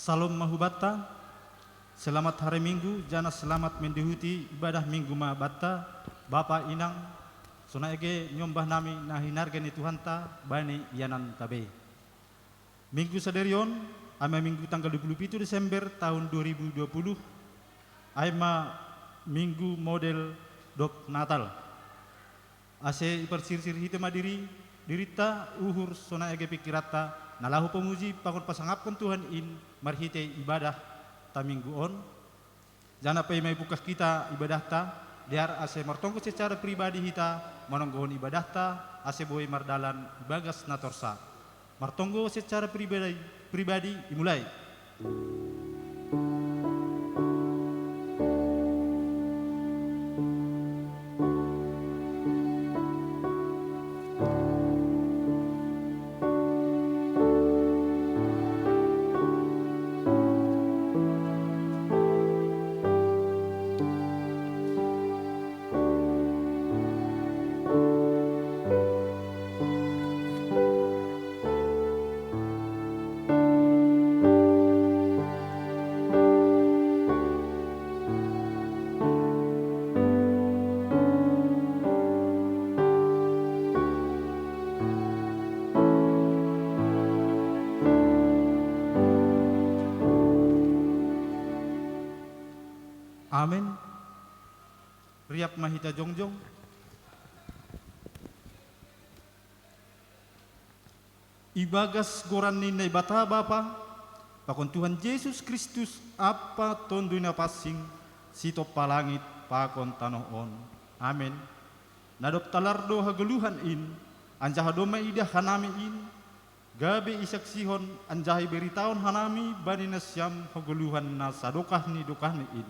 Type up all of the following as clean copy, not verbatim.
Salam mahubata, selamat hari Minggu, jana selamat mendihuti ibadah Minggu mahubata, Bapak Inang, sonaege nyombah nami nahinargani Tuhan ta, bani yanan tabe. Minggu saderion, ama Minggu tanggal 27 Desember tahun 2020, ama Minggu model dok Natal. Ase ipersirsir hite madiri, dirita uhur sonaege pikirata, nalahu pemuji pakon pasangapkan Tuhan in marhite ibadah ta minggu on. Jana pay may bukas kita ibadah ta, diar ase martongko secara pribadi hita manonggohon ibadah ta, ase boy mardalan bagas natorsa. Martonggo secara pribadi dimulai. Amin. Riap mahita jongjong. Ibagas goran ninay bata bapa, pakon Tuhan Yesus Kristus apa tonduna pasing sito palangit pakon tanoon. Amin. Nadop talardo hageluhan in, anjaha doma ida hanami in, gabe isak sihon anjahi beritaon hanami banina siam hageluhan na sadokah ni dokah ni in.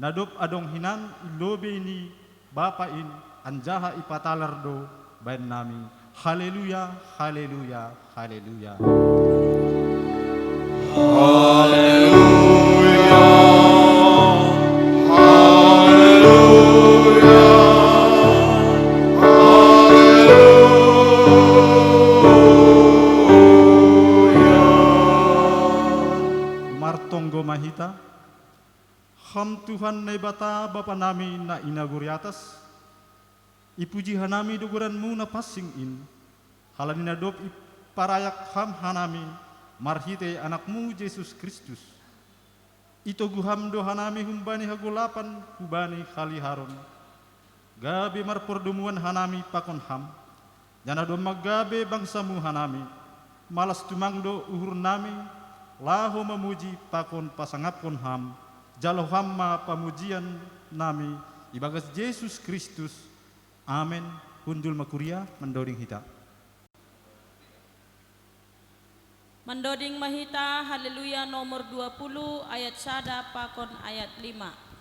Nadop adong hinan ilobe ini bapain anjaha ipatalardo bain nami. Haleluya, haleluya, haleluya. Haleluya, haleluya, haleluya. Martonggo mahita. Ham Tuhan na bata Bapa nami na inaguri atas, ipuji hanami duguranmu na passing in, halani na dop iparayak ham hanami, marhite anakmu Yesus Kristus. Ito guham do hanami humbani hagulapan kubani haliharon, gabe marpordumuan hanami pakon ham, jana do magabe bangsamu hanami, malas tumangdo uhur nami, laho memuji pakon pasangapkon ham, jalo hamma pamujian nami ibagas Yesus Kristus. Amin. Kunjul makuria mendoding hita. Mendoding mahita haleluya nomor 20 ayat sada pakon ayat 5.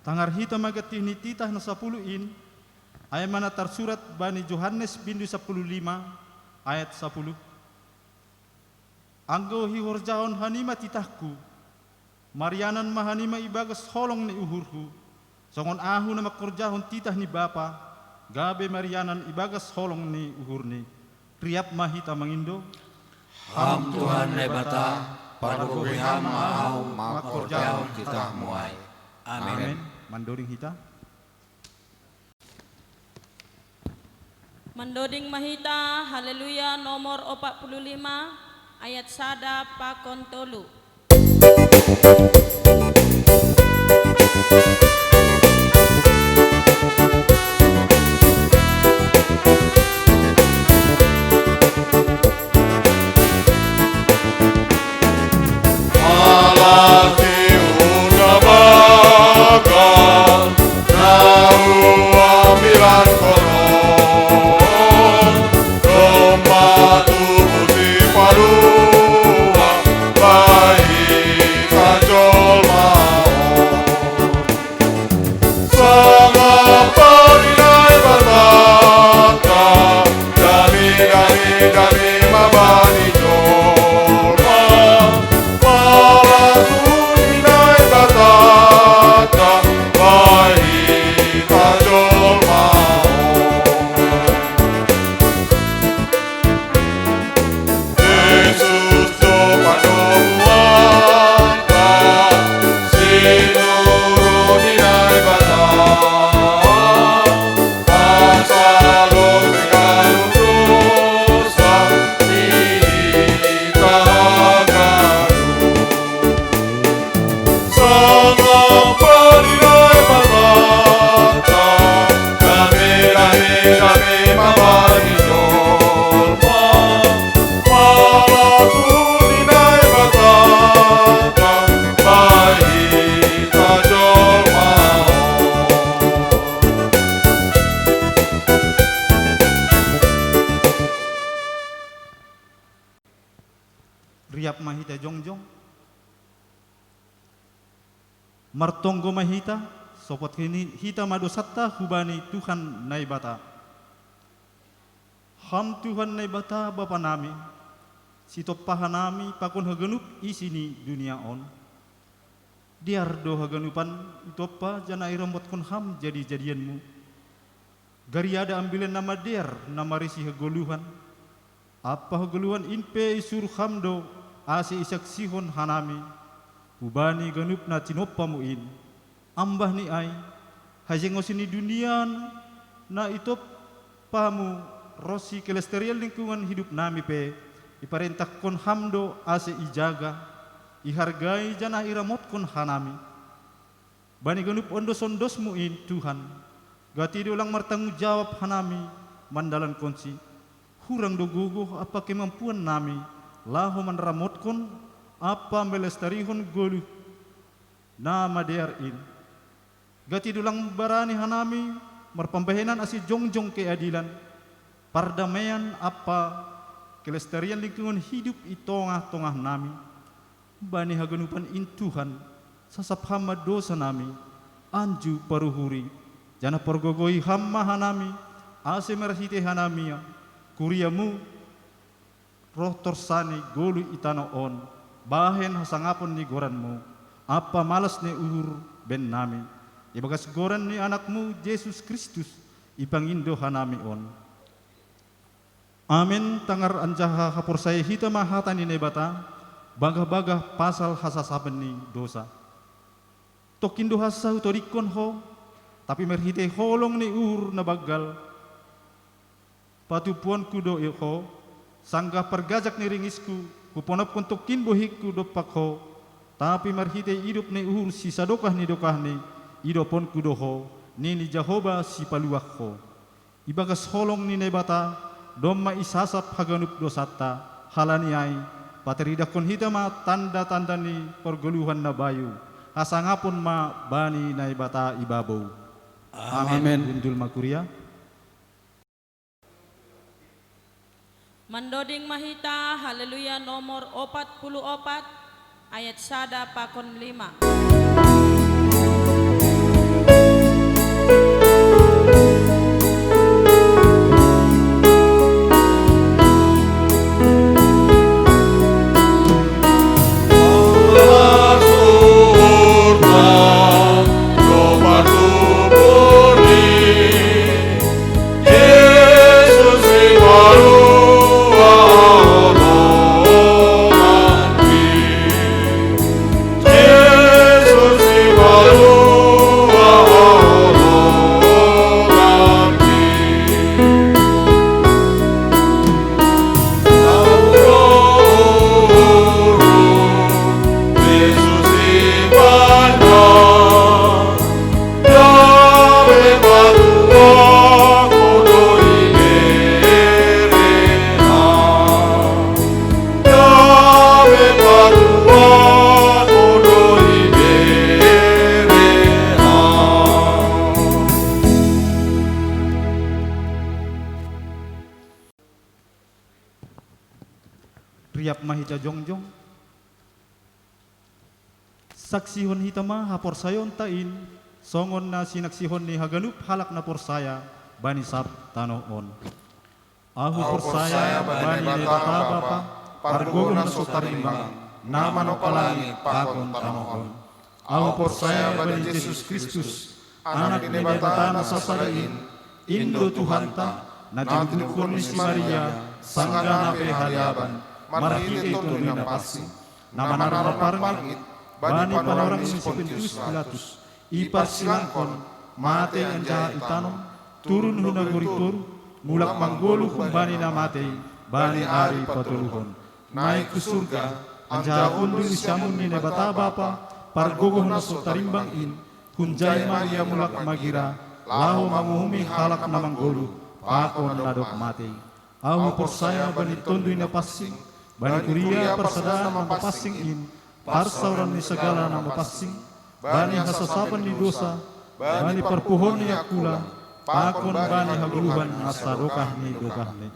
Tangar hita magatih ni titah na 10 in, ayat mana tersurat bani Yohanes bindu 15 ayat 10. Anggo hihorjaon hanima titahku, Marianan mahanima ibagas holong ni uhurku, songon ahu nama korjahon titah ni bapa, gabe Marianan ibagas holong ni uhurni, riap mahita mangindo. Ham Tuhan nebata, paduhi ham mau makorjahon titah muai. Amin. Mandoring hita. Mandoding mahita, haleluya nomor 45 ayat sada pakon tolu. Riap mahita jongjong, martonggo mahita, sopot hita madosatta hubani Tuhan naibata. Ham Tuhan naibata Bapa nami, sitopahan nami pakon hagenup isini dunia on. Diar do hagenupan itopa jana irambot kon ham jadi-jadianmu. Gariada ambilan nama diar nama risi hagoluhan. Apa hagoluhan inpe isur hamdo asi isak sihon hanami, ubani ganup na tinoppa muin, ambah ni ay, hajengosini dunian na itop pamu rosi kelestarian lingkungan hidup nami pe, iparentah kon hamdo asi ijaga, ihargai jana iramot kon hanami, bani ganup ondos-ondos muin Tuhan, gati ulang martanggung jawab hanami, mandalan konsi, hurang dogogo apa kemampuan nami, lahu manramotkon apa melestarihon golu nama dearin gati dulang barani hanami marpambahenan asi jongjong keadilan pardamaian apa kelestarian lingkungan hidup i tongah-tongah nami bani hagenupan in Tuhan sasap hama dosa nami anju paruhuri jana porgogoi hamma hanami ase merhite hanamia kuriamu roh torsani golu itano on bahen hasangapon ni goranmu apa malas ni uhur ben nami ibagas goran ni anakmu Yesus Kristus ipangindo hanami on. Amin tangar anjaha haporsaya hita mahata ni nebata bagah-bagah pasal hasasaben ni dosa tokindo hasa utorikon ho tapi merhite holong ni uhur na bagal patupuan kudo ho sangga pergajak ni ringisku, kuponop kuntukin bohikku dopakho, tapi marhite hidup ni uhur si sadokah ni dokah ni, idopon kudoho, ni Jehovah si paluakho. Ibagas holong ni nebata, domma isasap haganup dosata, halani ay, pateridakon hita ma tanda-tanda ni pergoluhan na bayu, asangapon ma bani na ibata ibabaw. Amen. Undul makuria. Mandoding mahita, haleluya nomor 44 ayat sada pakon 5. hita jongjong. Saksihon hita ma hapor sayon tain, songon na sinaksihon ni haganup halak na porsaya, bani sap tanoon. Ahu porsaya bani nebata bapa, pargogon na sotarimbang, nama no palangit pakon tanoon. Ahu porsaya bani Yesus Kristus, anak ni nebata na sasalain, Indo Tuhanta, na judukon ni si Maria, sanggana pe haliaban, marahiti ito na pasing, na manaraparangit, bani panorang ni si Pontius Pilatus, iparsilangkon, mate anja itanom, turun hunaguritur, mulak manggolu kung bani na mate, bani ari patuluhon, naik ke surga, anja undul isyamun ni nebata bapa, pargogoh na sotarimbang in, kunjay Maria mulak magira, lahu manguhumi halak na manggolu, pakon nadok mate. Ahu porsaya bani tonduy na passing, bani kuria parsadaan na mapassing in, parsauran ni segala na mapassing, bani hasasapan ni dosa, bani perpuhon ni akula, pakon bani haguluhan asa dokah ni dokah ni.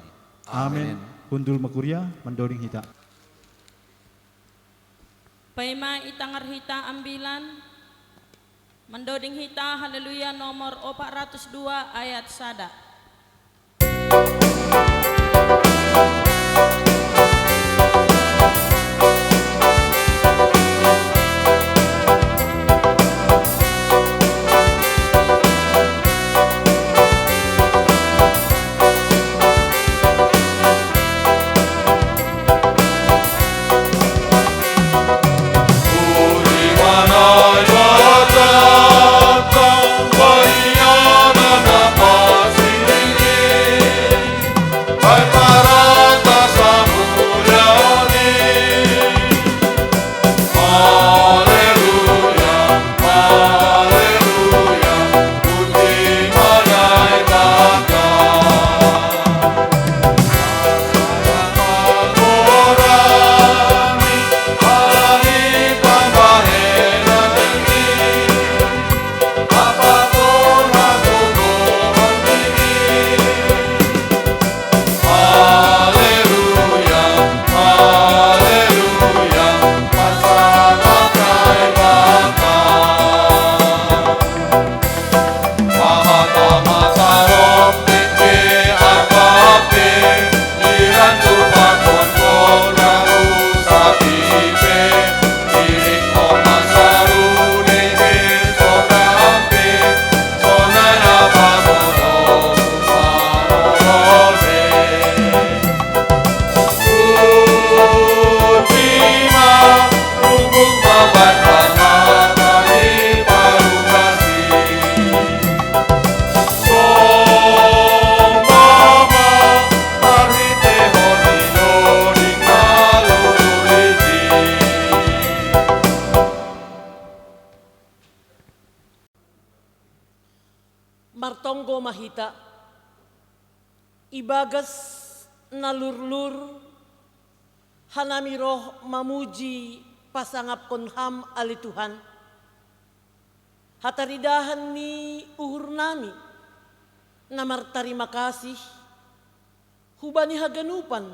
Amin. Hundul makuria mendoring hita. Paima itangar hita ambilan, mendoding hita haleluya nomor 402 ayat sada. Martonggo mahita, ibagas nalurlur, hanami roh mamuji pasangap konham ali Tuhan. Hataridahan ni uhur nami, namar tarima kasih, hubani haganupan,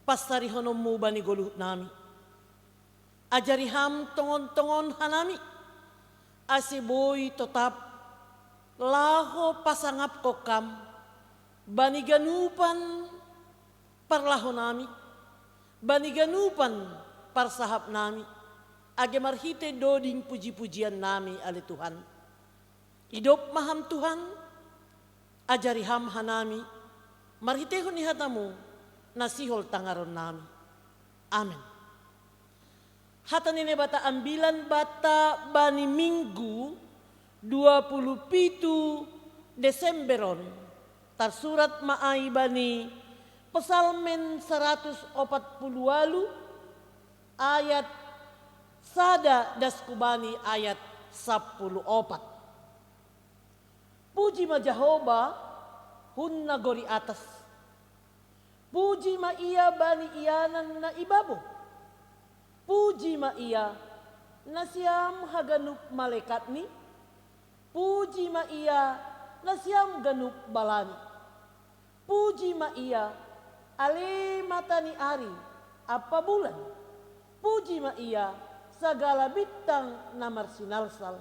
pastari honomu bani goluh nami. Ajariham tongon-tongon hanami, asiboy totap, laho pasangap kokam, bani ganupan parlaho nami, bani ganupan parsahap nami, age marhite doding puji-pujian nami ali Tuhan. Idop maham Tuhan, ajariham hanami, marhitehon ni hatamu, nasihol tangaron nami. Amin. Hata nini bata ambilan bata bani Minggu 27 Desemberon tarsurat maai bani Pesalmen 148 ayat sada daskubani ayat 14. Puji ma Jehovah hunna gori atas, puji ma ia bani ianan na ibabo, puji ma ia na siam haganup malaikat ni, puji ma ia na siyam ganup balani. Puji ma ia ale mata ni ari apa bulan. Puji ma ia segala bintang na marsinalsal.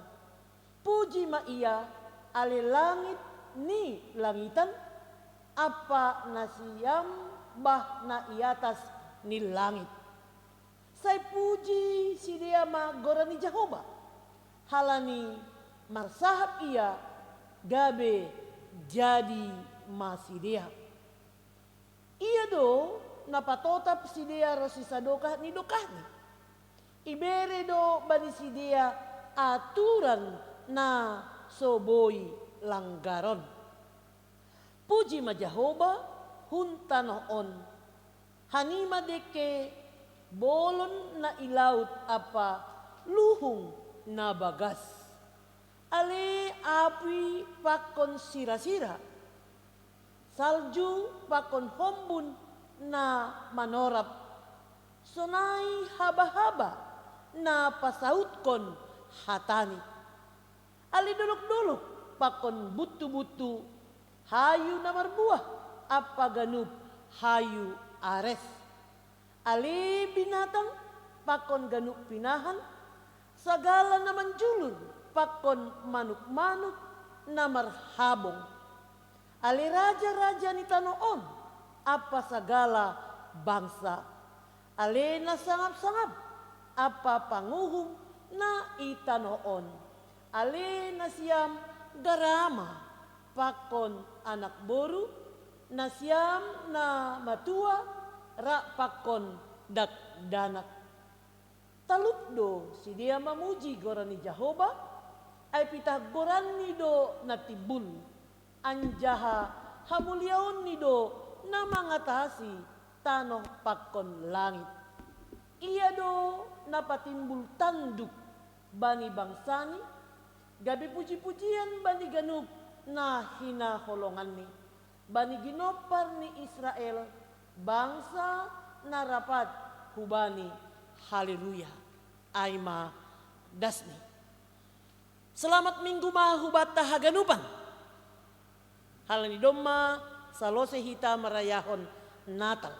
Puji ma ia ale langit ni langitan, apa nasiyam bah na iatas ni langit. Saya puji si dia ma gorani Jehovah. Halani marsahap ia gabe jadi masih dia. Iya do napatotap si dia rosi sadokah ni dokahni. Ibere do bani si dia aturan na soboi langgaron. Puji ma Jehovah huntanoon. Hanima deke bolon na ilaut apa luhung na bagas. Ale api pakon sira-sira. Salju pakon hombun na manorap. Sonai haba-haba na pasautkon hatani. Ali duluk-duluk pakon butu-butu hayu na marbuah apa ganup hayu ares. Ali binatang pakon ganup pinahan segala na manjulur pakon manuk-manuk na marhabong. Ali raja-raja ni tanoon apa segala bangsa. Ali na sangap-sangap apa panguhum na itanoon. Ali na siyam garama pakon anak boru, na siyam na matua ra pakon dakdanak. Talukdo si dia mamuji gorani Jehovah ay pitah gorani do natibul. Anjaha hamuliaon ni do na mangatasi tanoh pakon langit. Iya do napatimbul tanduk bani bangsani, gabi puji-pujian bani ganup na hinaholongan ni. Bani ginopar ni Israel bangsa na rapat hubani. Haleluya. Aima dasni. Selamat minggu mahubata haganupan. Halani domma salose hita marayahon Natal.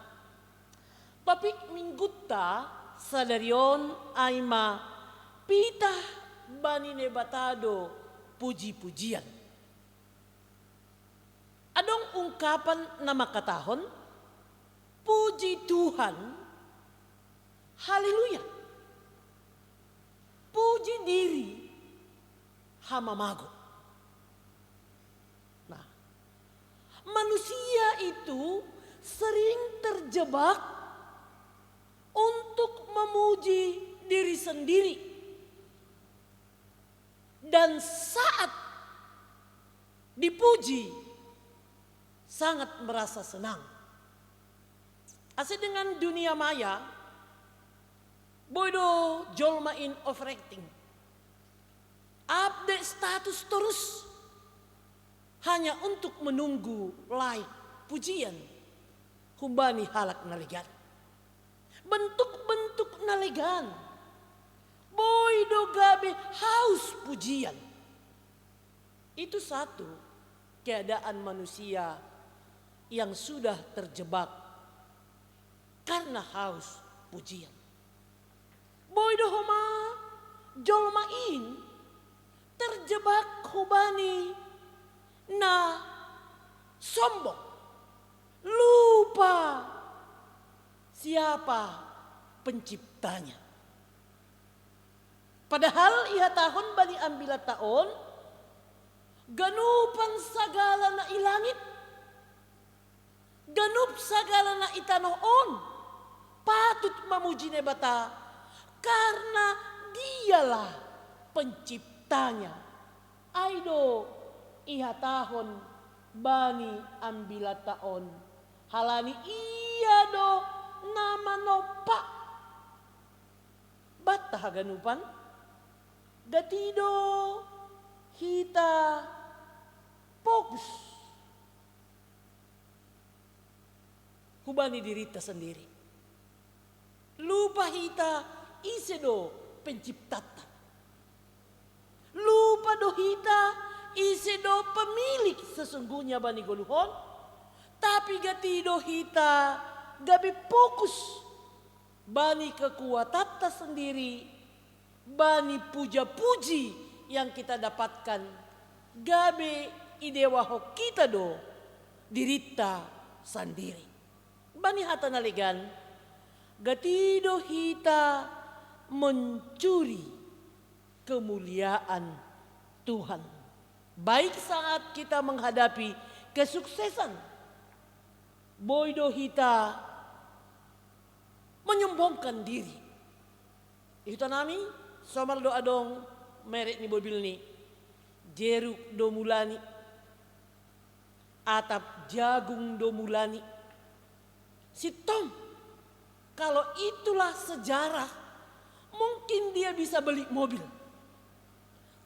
Topik minggutta sadarion aima pita bani nebatado puji-pujian. Adong ungkapan na makatahon, puji Tuhan, haleluya. Puji diri, hamamago. Nah, manusia itu sering terjebak untuk memuji diri sendiri. Dan saat dipuji, sangat merasa senang. Ase dengan dunia maya, bodo jolmain overacting. Update status terus hanya untuk menunggu like pujian hubani halak nalegan. Bentuk-bentuk nalegan. Bodo gabe haus pujian. Itu satu keadaan manusia yang sudah terjebak karena haus pujian. Bodo homa jolmain terjebak hubani na sombong, lupa siapa penciptanya. Padahal ia tahun bani ambila tahun ganupan sagala na ilangit, ganup sagala na itanoon, patut mamuji nebata karena dialah penciptanya. Aido iha tahun bani ambila taon, halani iya do nama nopa batah ganupan gatido hita fokus hubani dirita sendiri. Lupa hita isedo penciptata. Lupa do hita isedo pemilik sesungguhnya bani goluhon. Tapi gatido hita gabi fokus bani kekuatan ta sendiri, bani puja-puji yang kita dapatkan, gabe idewaho kita do dirita sendiri. Bani hata nalegan, gatido hita mencuri kemuliaan Tuhan. Baik saat kita menghadapi kesuksesan, boydo hita menyombongkan diri. Itu nami somar do adong merek ni mobil ni jeruk do mulani, atap jagung do mulani. Si Tom, kalau itulah sejarah, mungkin dia bisa beli mobil.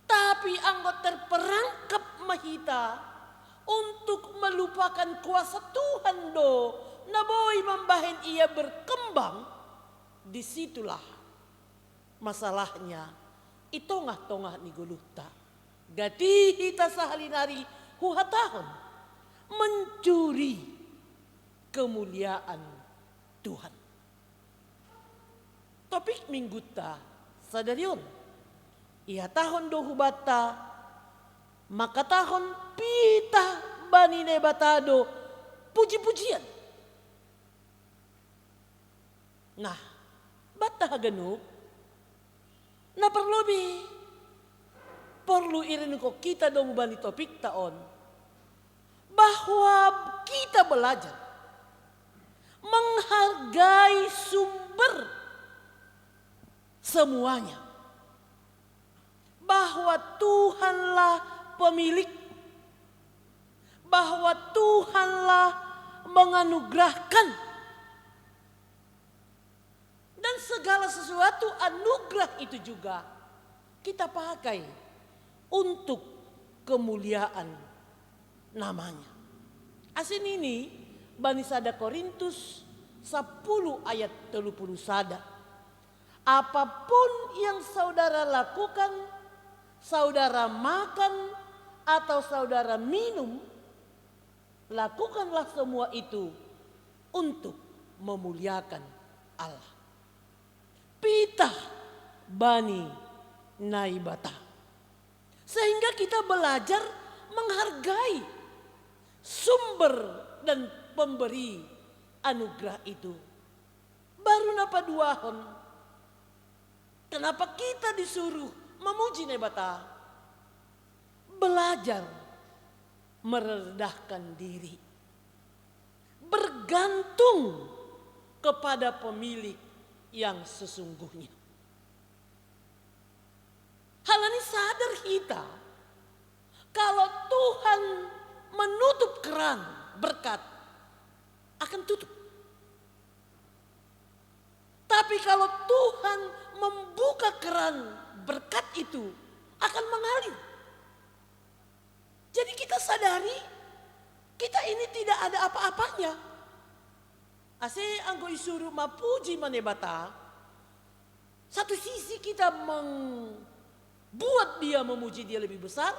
Tapi anggot terperangkap mahita untuk melupakan kuasa Tuhan do, naboy membahen ia berkembang. Disitulah masalahnya itongah-tongah ni guluta. Gati hita sahalinari huhatahon mencuri kemuliaan Tuhan. Topik minggu ta sadarion. Ia tahun do hubata, maka tahun pita bani nebatado puji-pujian. Nah, bata genuk na perlu irin ko kita do bani topik taon bahwa kita belajar menghargai sumber semuanya, bahwa Tuhanlah pemilik, bahwa Tuhanlah menganugerahkan, dan segala sesuatu anugerah itu juga kita pakai untuk kemuliaan namanya. Asin ini Bani sada Korintus 10 ayat 31. Apapun yang saudara lakukan, saudara makan atau saudara minum, lakukanlah semua itu untuk memuliakan Allah. Pitah bani naibata. Sehingga kita belajar menghargai sumber dan pemberi anugerah itu. Baru napa duahon, kenapa kita disuruh memuji nebata? Belajar merendahkan diri, bergantung kepada pemilik yang sesungguhnya. Hal ini sadar kita, kalau Tuhan menutup keran berkat, akan tutup. Tapi kalau Tuhan membuka keran berkat itu, akan mengalir. Jadi kita sadari, kita ini tidak ada apa-apanya. Ase anggo isuru mapuji manebata, satu sisi kita membuat dia memuji dia lebih besar,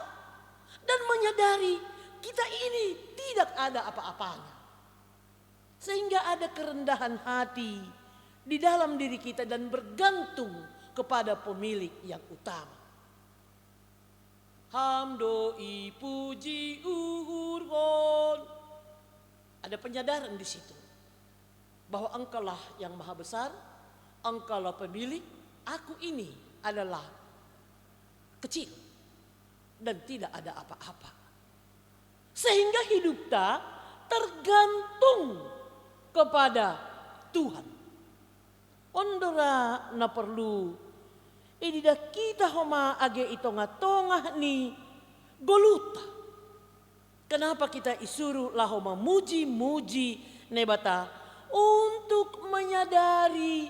dan menyadari kita ini tidak ada apa-apanya. Sehingga ada kerendahan hati di dalam diri kita dan bergantung kepada pemilik yang utama. Hamdoi puji uhurgon. Ada penyadaran di situ bahwa Engkaulah yang maha besar, Engkaulah pemilik, aku ini adalah kecil dan tidak ada apa-apa. Sehingga hidup kita tergantung kepada Tuhan. Ondora na perlu idida kita homa age itonga-tongah ni goluta. Kenapa kita isuru lah homa muji-muji nebata untuk menyadari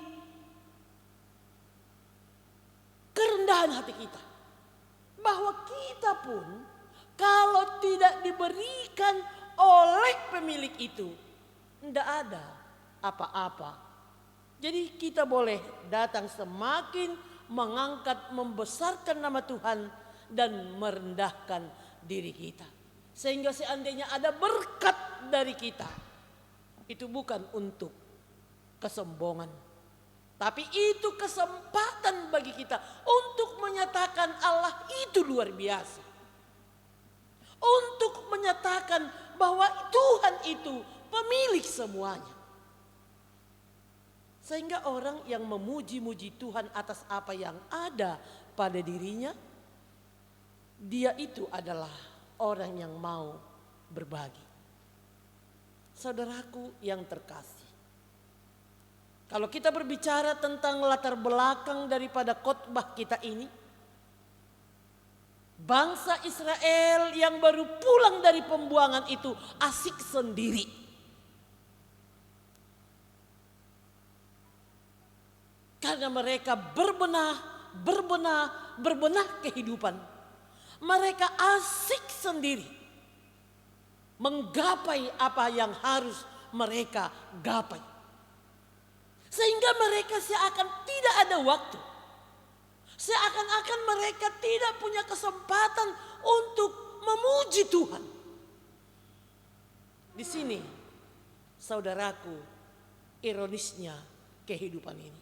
kerendahan hati kita, bahwa kita pun kalau tidak diberikan oleh pemilik itu, tidak ada apa-apa. Jadi kita boleh datang semakin mengangkat, membesarkan nama Tuhan dan merendahkan diri kita. Sehingga seandainya ada berkat dari kita, itu bukan untuk kesombongan, Tapi itu kesempatan bagi kita untuk menyatakan Allah itu luar biasa. Untuk menyatakan bahwa Tuhan itu pemilik semuanya. Sehingga orang yang memuji-muji Tuhan atas apa yang ada pada dirinya, dia itu adalah orang yang mau berbagi. Saudaraku yang terkasih, kalau kita berbicara tentang latar belakang daripada khotbah kita ini, bangsa Israel yang baru pulang dari pembuangan itu asik sendiri. Karena mereka berbenah kehidupan. Mereka asik sendiri. Menggapai apa yang harus mereka gapai. Sehingga mereka seakan tidak ada waktu. Seakan-akan mereka tidak punya kesempatan untuk memuji Tuhan. Di sini, saudaraku, ironisnya kehidupan ini.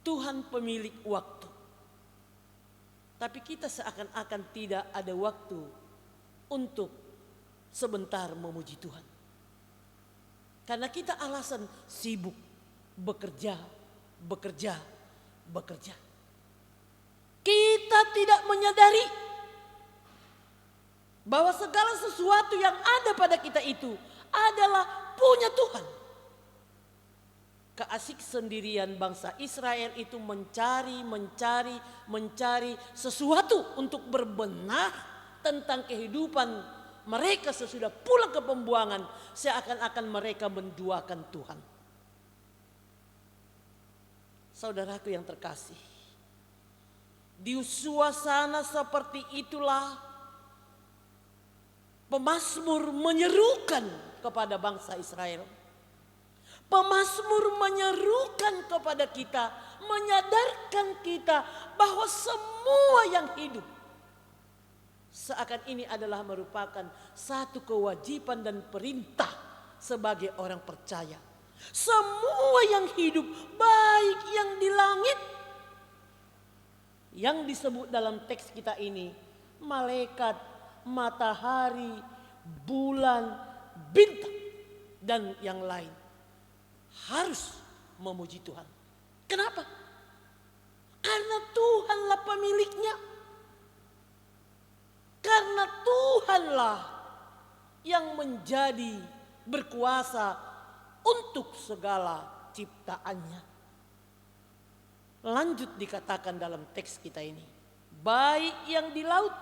Tuhan pemilik waktu. Tapi kita seakan-akan tidak ada waktu untuk sebentar memuji Tuhan. Karena kita alasan sibuk, bekerja. Kita tidak menyadari bahwa segala sesuatu yang ada pada kita itu adalah punya Tuhan. Keasik sendirian bangsa Israel itu mencari sesuatu untuk berbenah tentang kehidupan mereka sesudah pulang ke pembuangan, seakan-akan mereka menduakan Tuhan. Saudaraku yang terkasih, di suasana seperti itulah pemazmur menyerukan kepada bangsa Israel. Pemazmur menyerukan kepada kita, menyadarkan kita bahwa semua yang hidup seakan ini adalah merupakan satu kewajiban dan perintah sebagai orang percaya. Semua yang hidup, baik yang di langit, yang disebut dalam teks kita ini, malaikat, matahari, bulan, bintang, dan yang lain, harus memuji Tuhan. Kenapa? Karena Tuhanlah pemiliknya. Karena Tuhanlah yang menjadi berkuasa untuk segala ciptaannya. Lanjut dikatakan dalam teks kita ini, baik yang di laut,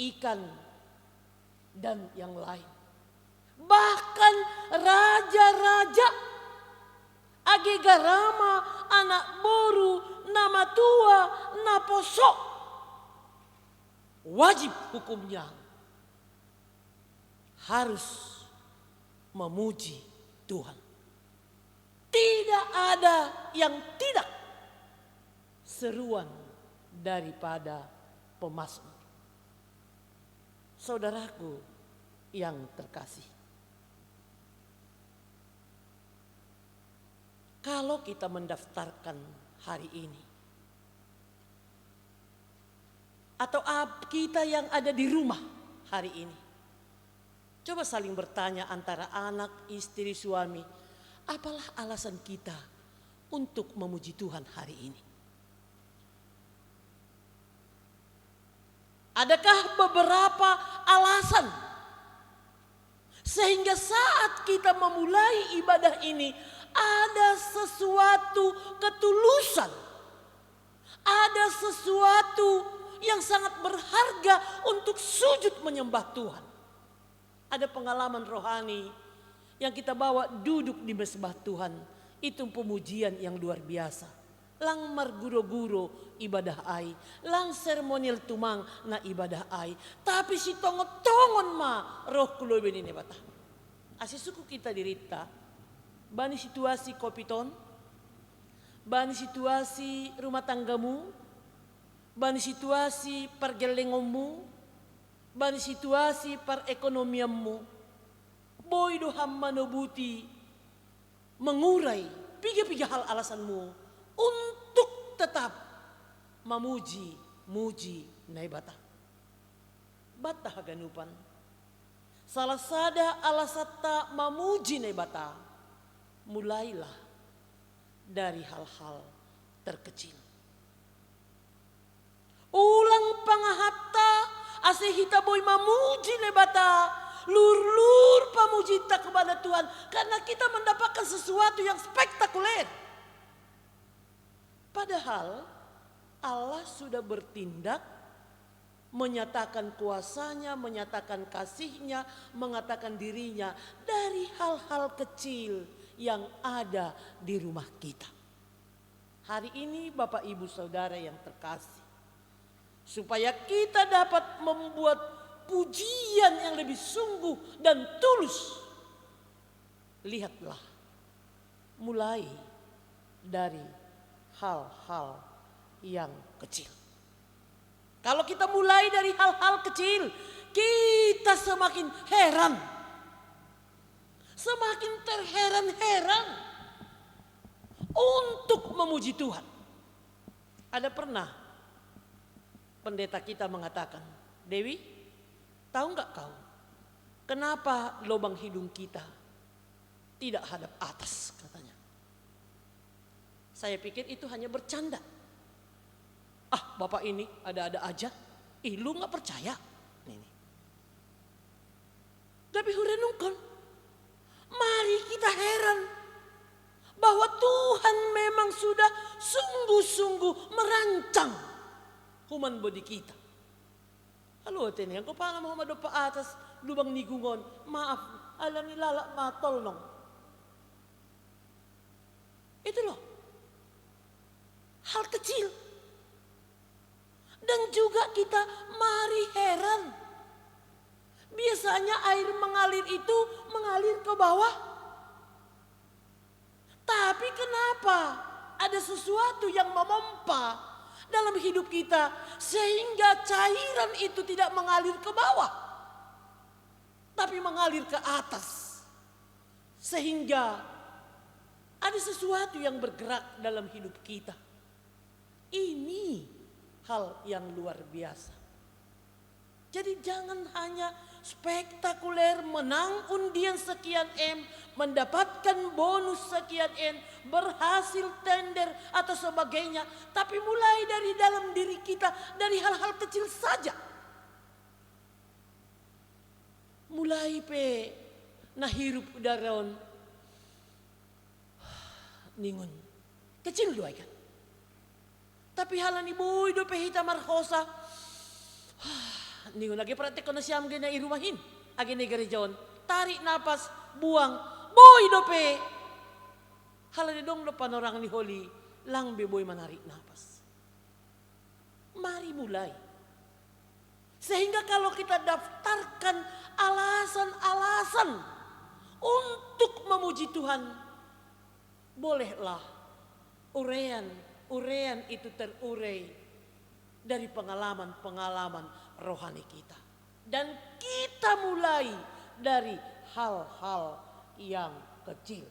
ikan, dan yang lain. Bahkan raja-raja, Agegarama, anak boru, nama tua, naposok, wajib hukumnya harus memuji Tuhan. Tidak ada yang tidak seruan daripada pemazmur. Saudaraku yang terkasih, kalau kita mendaftarkan hari ini, atau kita yang ada di rumah hari ini, coba saling bertanya antara anak, istri, suami, apalah alasan kita untuk memuji Tuhan hari ini? Adakah beberapa alasan sehingga saat kita memulai ibadah ini ada sesuatu ketulusan, ada sesuatu yang sangat berharga untuk sujud menyembah Tuhan. Ada pengalaman rohani yang kita bawa duduk di mesbah Tuhan. Itu pemujian yang luar biasa. Lang marguro-guro ibadah ai, lang seremonial tumang na ibadah ai. Tapi si tongon-tongon ma roh kulo benine bata. Asisuku kita dirita. Bani situasi kopiton, bani situasi rumah tanggamu, bani situasi pergelengonmu, bani situasi perekonomianmu, boy doham manobuti mengurai piga-piga hal alasanmu untuk tetap muji nai bata. Bata haganupan. Salah sada alasata mamuji nai bata. Mulailah dari hal-hal terkecil. Ulang pangahatta ase hita boy mamuji nai bata. Lur-lur pamujita kepada Tuhan karena kita mendapatkan sesuatu yang spektakuler. Padahal Allah sudah bertindak, menyatakan kuasanya, menyatakan kasihnya, mengatakan dirinya dari hal-hal kecil yang ada di rumah kita. Hari ini Bapak Ibu Saudara yang terkasih, supaya kita dapat membuat pujian yang lebih sungguh dan tulus, lihatlah mulai dari hal-hal yang kecil. Kalau kita mulai dari hal-hal kecil, kita semakin heran, semakin terheran-heran untuk memuji Tuhan. Ada pernah pendeta kita mengatakan, Dewi, tahu nggak kau kenapa lubang hidung kita tidak hadap atas, katanya. Saya pikir itu hanya bercanda. Ah, bapak ini ada-ada aja. Lu nggak percaya? Ini. Tapi hurenungkon, mari kita heran bahwa Tuhan memang sudah sungguh-sungguh merancang human body kita. Halo teni, ang kupala mo madopa atas lubang nigungon. Maaf, alam ni lala matol nong. Itu loh, hal kecil. Dan juga kita mari heran. Biasanya air mengalir itu mengalir ke bawah. Tapi kenapa ada sesuatu yang memompa dalam hidup kita sehingga cairan itu tidak mengalir ke bawah tapi mengalir ke atas, sehingga ada sesuatu yang bergerak dalam hidup kita. Ini hal yang luar biasa. Jadi jangan hanya spektakuler, menang undian sekian M, mendapatkan bonus sekian N, berhasil tender atau sebagainya. Tapi mulai dari dalam diri kita, dari hal-hal kecil saja. Mulai pe nahirup udaron ningun. Kecil doa kan. Tapi halan ibu do pe hita marhosa. Ningun lagi praktek kono siam gena irumahin. Agi negara jawan. Tarik napas, buang. Boy dope. Halan dong depan orang ni holi. Lang be boy menarik napas. Mari mulai. Sehingga kalau kita daftarkan alasan-alasan untuk memuji Tuhan, bolehlah urean itu terurai dari pengalaman-pengalaman rohani kita. Dan kita mulai dari hal-hal yang kecil.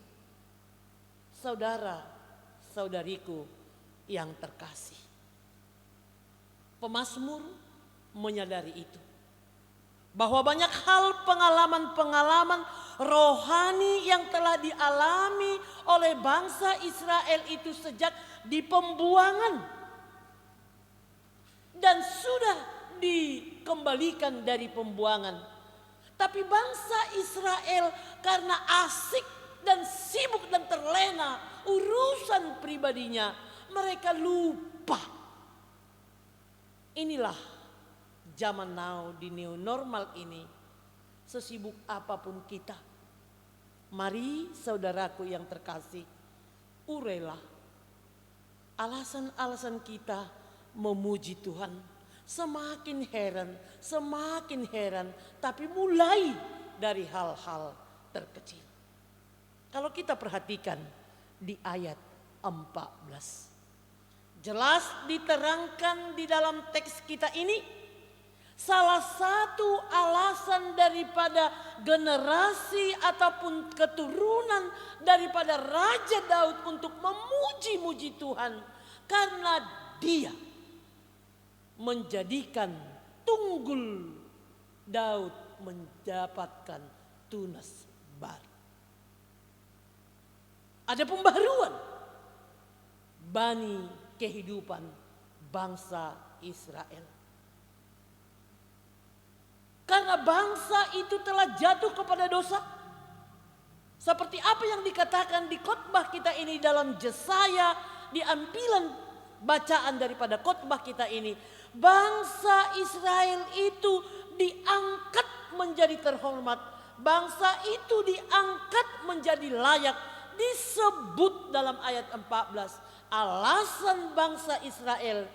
Saudara-saudariku yang terkasih, pemazmur menyadari itu. Bahwa banyak hal pengalaman-pengalaman rohani yang telah dialami oleh bangsa Israel itu sejak di pembuangan. Dan sudah dikembalikan dari pembuangan. Tapi bangsa Israel karena asik dan sibuk dan terlena urusan pribadinya, mereka lupa. Inilah zaman now di new normal ini, sesibuk apapun kita, mari saudaraku yang terkasih, urailah alasan-alasan kita memuji Tuhan. Semakin heran, tapi mulai dari hal-hal terkecil. Kalau kita perhatikan di ayat 14, jelas diterangkan di dalam teks kita ini, Salah satu alasan daripada generasi ataupun keturunan daripada Raja Daud untuk memuji-muji Tuhan, karena dia menjadikan tunggul Daud mendapatkan tunas baru. Ada pembaharuan bani kehidupan bangsa Israel. Karena bangsa itu telah jatuh kepada dosa. Seperti apa yang dikatakan di khotbah kita ini dalam Yesaya, di ambilan bacaan daripada khotbah kita ini. Bangsa Israel itu diangkat menjadi terhormat. Bangsa itu diangkat menjadi layak. Disebut dalam ayat 14. Alasan bangsa Israel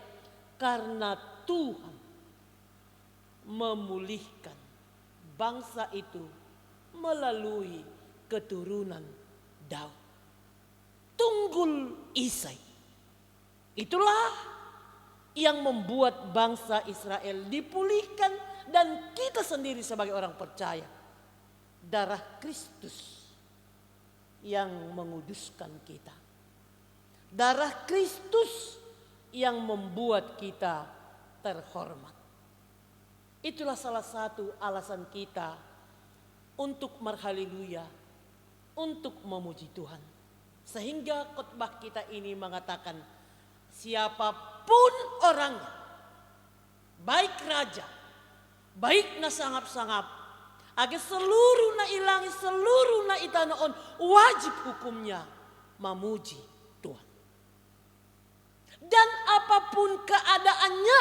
karena Tuhan memulihkan bangsa itu melalui keturunan Daud. Tunggul Isai. Itulah yang membuat bangsa Israel dipulihkan, dan kita sendiri sebagai orang percaya, darah Kristus yang menguduskan kita. Darah Kristus yang membuat kita terhormat. Itulah salah satu alasan kita untuk berhaleluya, untuk memuji Tuhan. Sehingga khotbah kita ini mengatakan, siapapun orangnya, baik raja, baik na sangap-sangap, agar seluruh na ilangi, seluruh na itanoon, wajib hukumnya memuji Tuhan. Dan apapun keadaannya,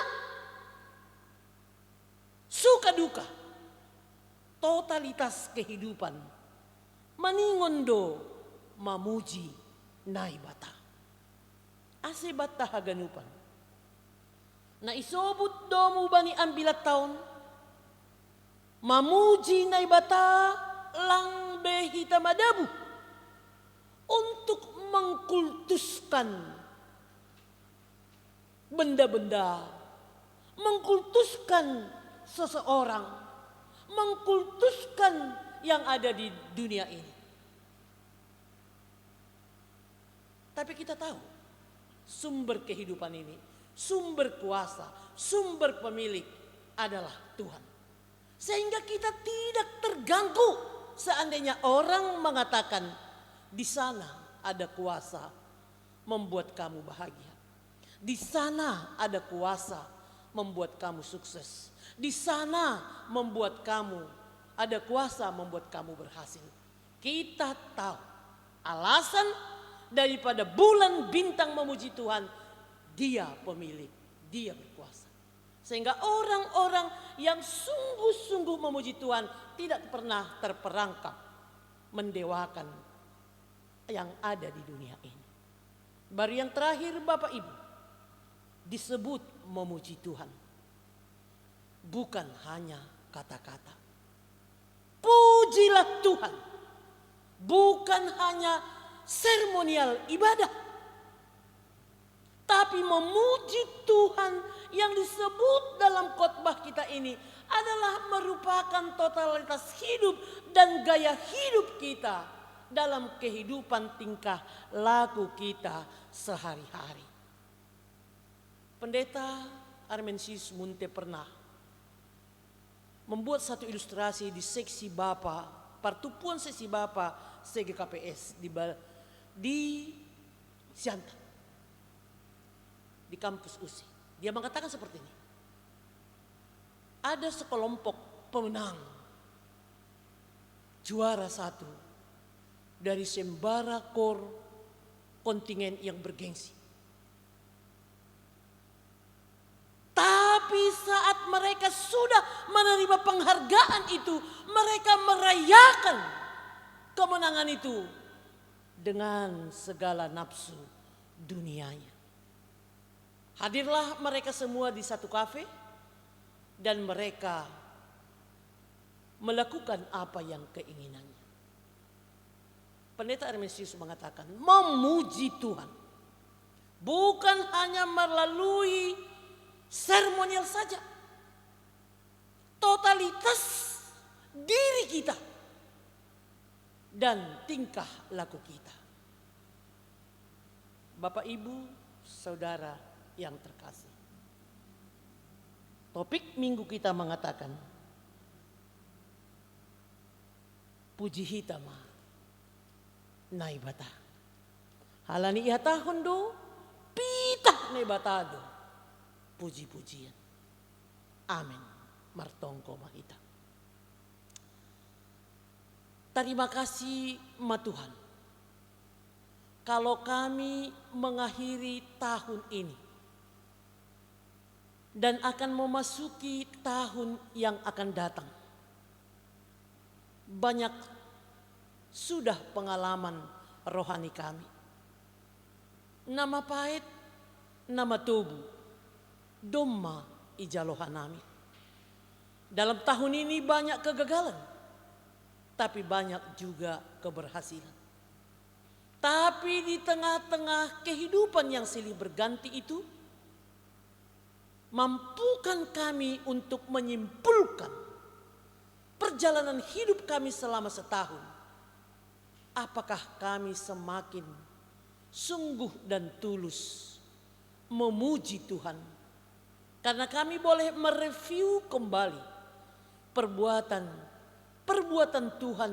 suka duka, totalitas kehidupan, maningondo mamuji naibata. Ase bata haganupan. Na isobut domu bani ambilat taon, mamuji naibata lang behita madabu, untuk mengkultuskan benda-benda, mengkultuskan seseorang, mengkultuskan yang ada di dunia ini. Tapi kita tahu sumber kehidupan ini, sumber kuasa, sumber pemilik adalah Tuhan. Sehingga kita tidak terganggu seandainya orang mengatakan di sana ada kuasa membuat kamu bahagia. Di sana ada kuasa membuat kamu sukses. Di sana membuat kamu, ada kuasa membuat kamu berhasil. Kita tahu alasan daripada bulan bintang memuji Tuhan, dia pemilik, dia berkuasa. Sehingga orang-orang yang sungguh-sungguh memuji Tuhan tidak pernah terperangkap mendewakan yang ada di dunia ini. Baru yang terakhir Bapak Ibu, disebut memuji Tuhan. Bukan hanya kata-kata. Pujilah Tuhan. Bukan hanya seremonial ibadah. Tapi memuji Tuhan yang disebut dalam khotbah kita ini adalah merupakan totalitas hidup dan gaya hidup kita dalam kehidupan tingkah laku kita sehari-hari. Pendeta Armensius Munte pernah membuat satu ilustrasi di seksi Bapa, pertupuan seksi Bapa CGKPS di Siantar, di kampus USI. Dia mengatakan seperti ini. Ada sekelompok pemenang juara 1 dari sembara kor kontingen yang bergengsi. Tapi saat mereka sudah menerima penghargaan itu, mereka merayakan kemenangan itu dengan segala nafsu dunianya. Hadirlah mereka semua di satu kafe dan mereka melakukan apa yang keinginannya. Pendeta Armensius mengatakan, memuji Tuhan bukan hanya melalui seremonial saja, totalitas diri kita dan tingkah laku kita. Bapak, Ibu, Saudara yang terkasih, topik minggu kita mengatakan puji hitama naibata. Halani iha tahun do pitah naibata do puji-pujian. Amin. Martongko mahita. Terima kasih ma Tuhan, kalau kami mengakhiri tahun ini dan akan memasuki tahun yang akan datang. Banyak sudah pengalaman rohani kami. Nama pahit, nama tubuh, domma ijalohanami. Dalam tahun ini banyak kegagalan, tapi banyak juga keberhasilan. Tapi di tengah-tengah kehidupan yang silih berganti itu, mampukan kami untuk menyimpulkan perjalanan hidup kami selama setahun. Apakah kami semakin sungguh dan tulus memuji Tuhan? Karena kami boleh mereview kembali perbuatan Tuhan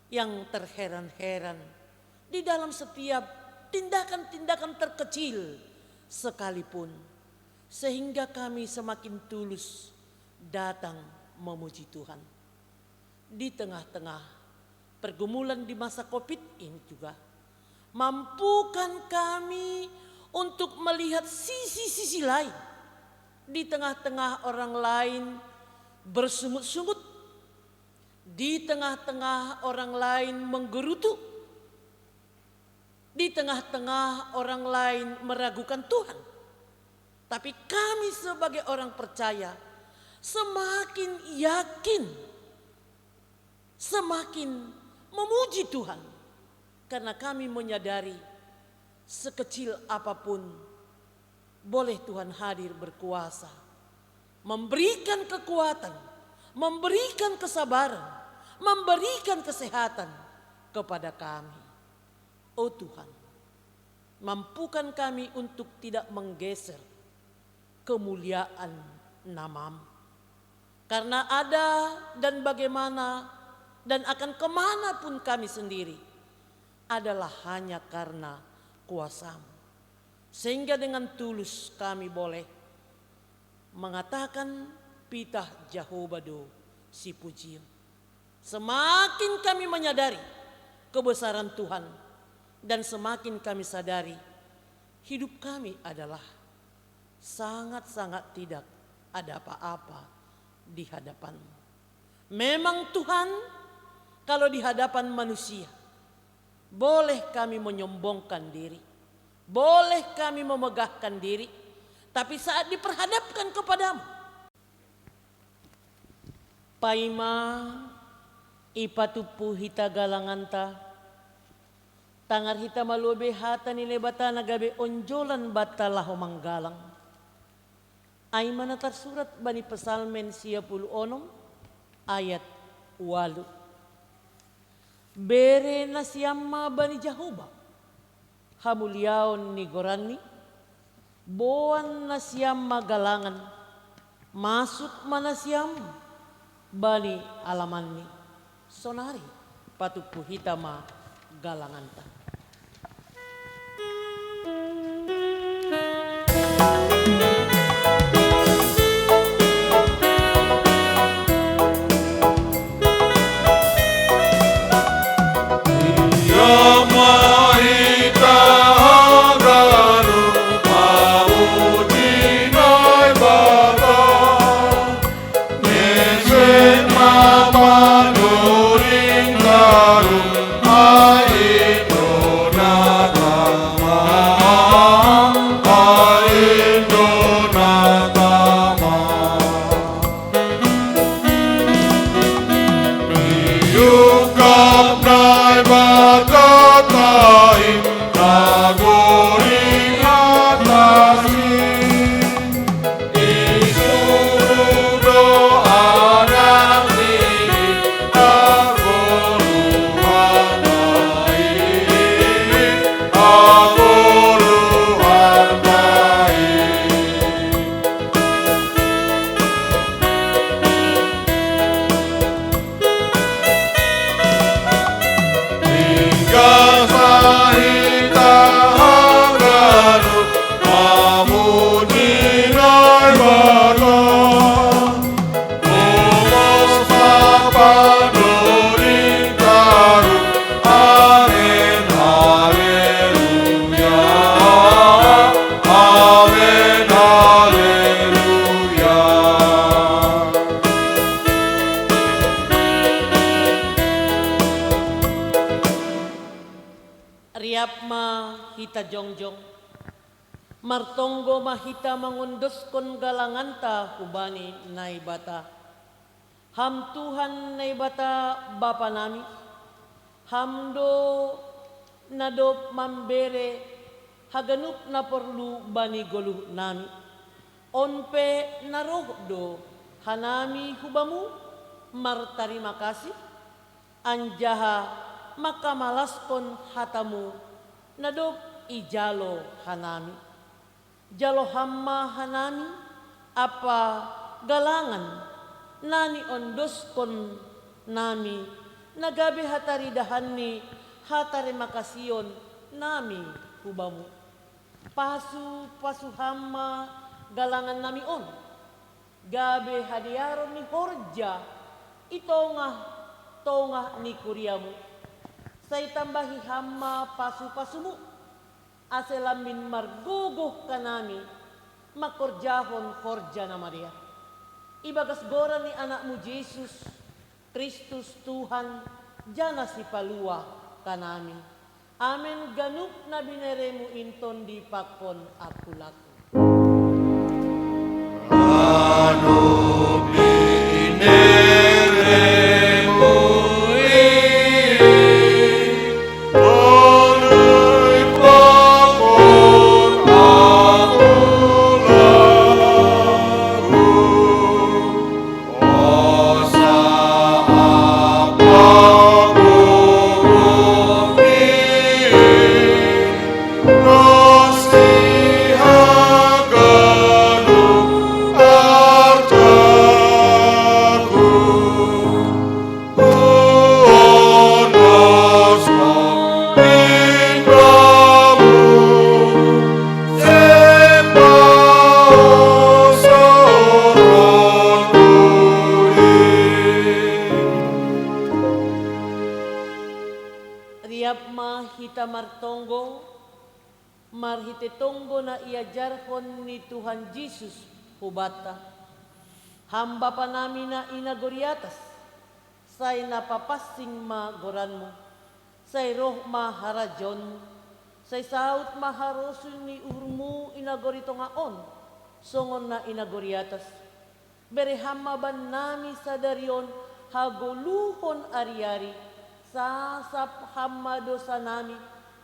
yang terheran-heran di dalam setiap tindakan-tindakan terkecil sekalipun, sehingga kami semakin tulus datang memuji Tuhan. Di tengah-tengah pergumulan di masa Covid ini juga, mampukan kami untuk melihat sisi-sisi lain. Di tengah-tengah orang lain bersungut-sungut, di tengah-tengah orang lain menggerutu, di tengah-tengah orang lain meragukan Tuhan. Tapi kami sebagai orang percaya semakin yakin, semakin memuji Tuhan. Karena kami menyadari sekecil apapun boleh Tuhan hadir berkuasa, memberikan kekuatan, memberikan kesabaran, memberikan kesehatan kepada kami. Oh Tuhan, mampukan kami untuk tidak menggeser kemuliaan nama-Mu. Karena ada dan bagaimana dan akan kemana pun kami sendiri adalah hanya karena kuasa-Mu. Sehingga dengan tulus kami boleh mengatakan pitah Jahobado si pujian. Semakin kami menyadari kebesaran Tuhan dan semakin kami sadari hidup kami adalah sangat-sangat tidak ada apa-apa di hadapan-Mu. Memang Tuhan, kalau di hadapan manusia boleh kami menyombongkan diri, boleh kami memegahkan diri, tapi saat diperhadapkan kepadamu, paima ipatupu hita galanganta, tangar hita malube hata nile bata nagabe onjolan bata laho manggalang. Ay mana tersurat bani Pesalmen 60 ayat 8. Bere na siyama bani Jahoba, hamuliaon ni gorani, boan na siyam magalangan, masuk mana siyam bani alaman ni, sonari patupu hitama galanganta. Manuring garu ai itu martonggo mahita mangundoskon galanganta hubani naibata. Ham Tuhan naibata Bapa nami, hamdo nadop mambere haganup na perlu bani goluh nami. Onpe narohdo hanami hubamu martarima kasih, anjaha makamalaskon hatamu nadop ijalo hanami. Jalo hamma hanami apa galangan nani ondoskon nami nagabe hatari dahani hatari makasiyon nami hubamu. Pasu hamma galangan nami on gabe hadiaron ni horja tongah ni kuriamu. Say tambahi hamma pasu-pasumu aselamin marguguh kanami makorjahon horja na Maria. Ibagas gora ni anakmu Yesus Kristus Tuhan jana si palua kanami. Amen ganup na bineremu inton di pakon akulaku. Martonggo marhite tonggo na iajarhon ni Tuhan Yesus hubata. Hamba pa namin na inagoriatas say napapasing magoranmo, say roh maharajon, say saut maharosun ni urmu inagorito nga on, songon na inagoriatas. Berehama ban nami sa daryon haguluhon ari-ari, sasap hama dosa nami,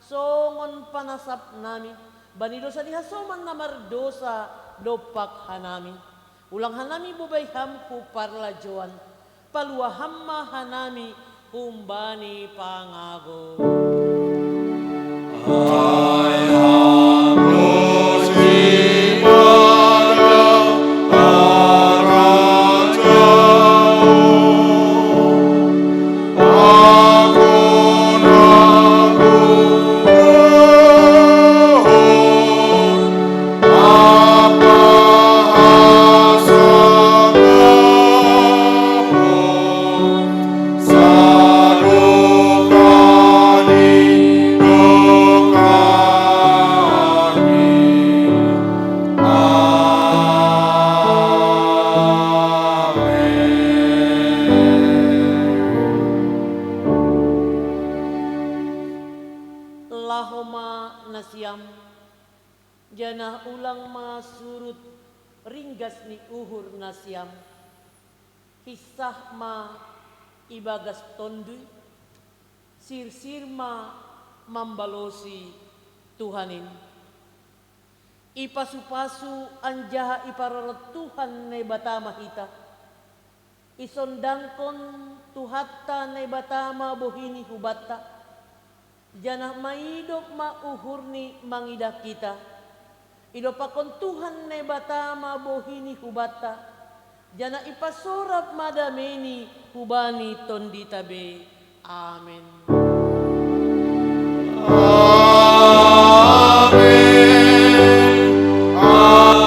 songon panasap nami, banidosa ni hasoman na mardosa dopak hanami. Ulang hanami bubay hamku parlajoan, palua hamma hanami kumbani pangago. Jana ulang masurut ringgas ni uhur nasyam, hisah ma ibagas tondu, sir ma mambalosi Tuhanin. Ipasu-pasu anjaha iparorot Tuhan na batama hita, isondangkon tuhatta na batama bohini hubata, jana maidop mauhur ni mangidak kita. Idopakon Tuhan ne batama bohini hubata, jana ipasorap madameni hubani tonditabe. Amen. Amen. Amen.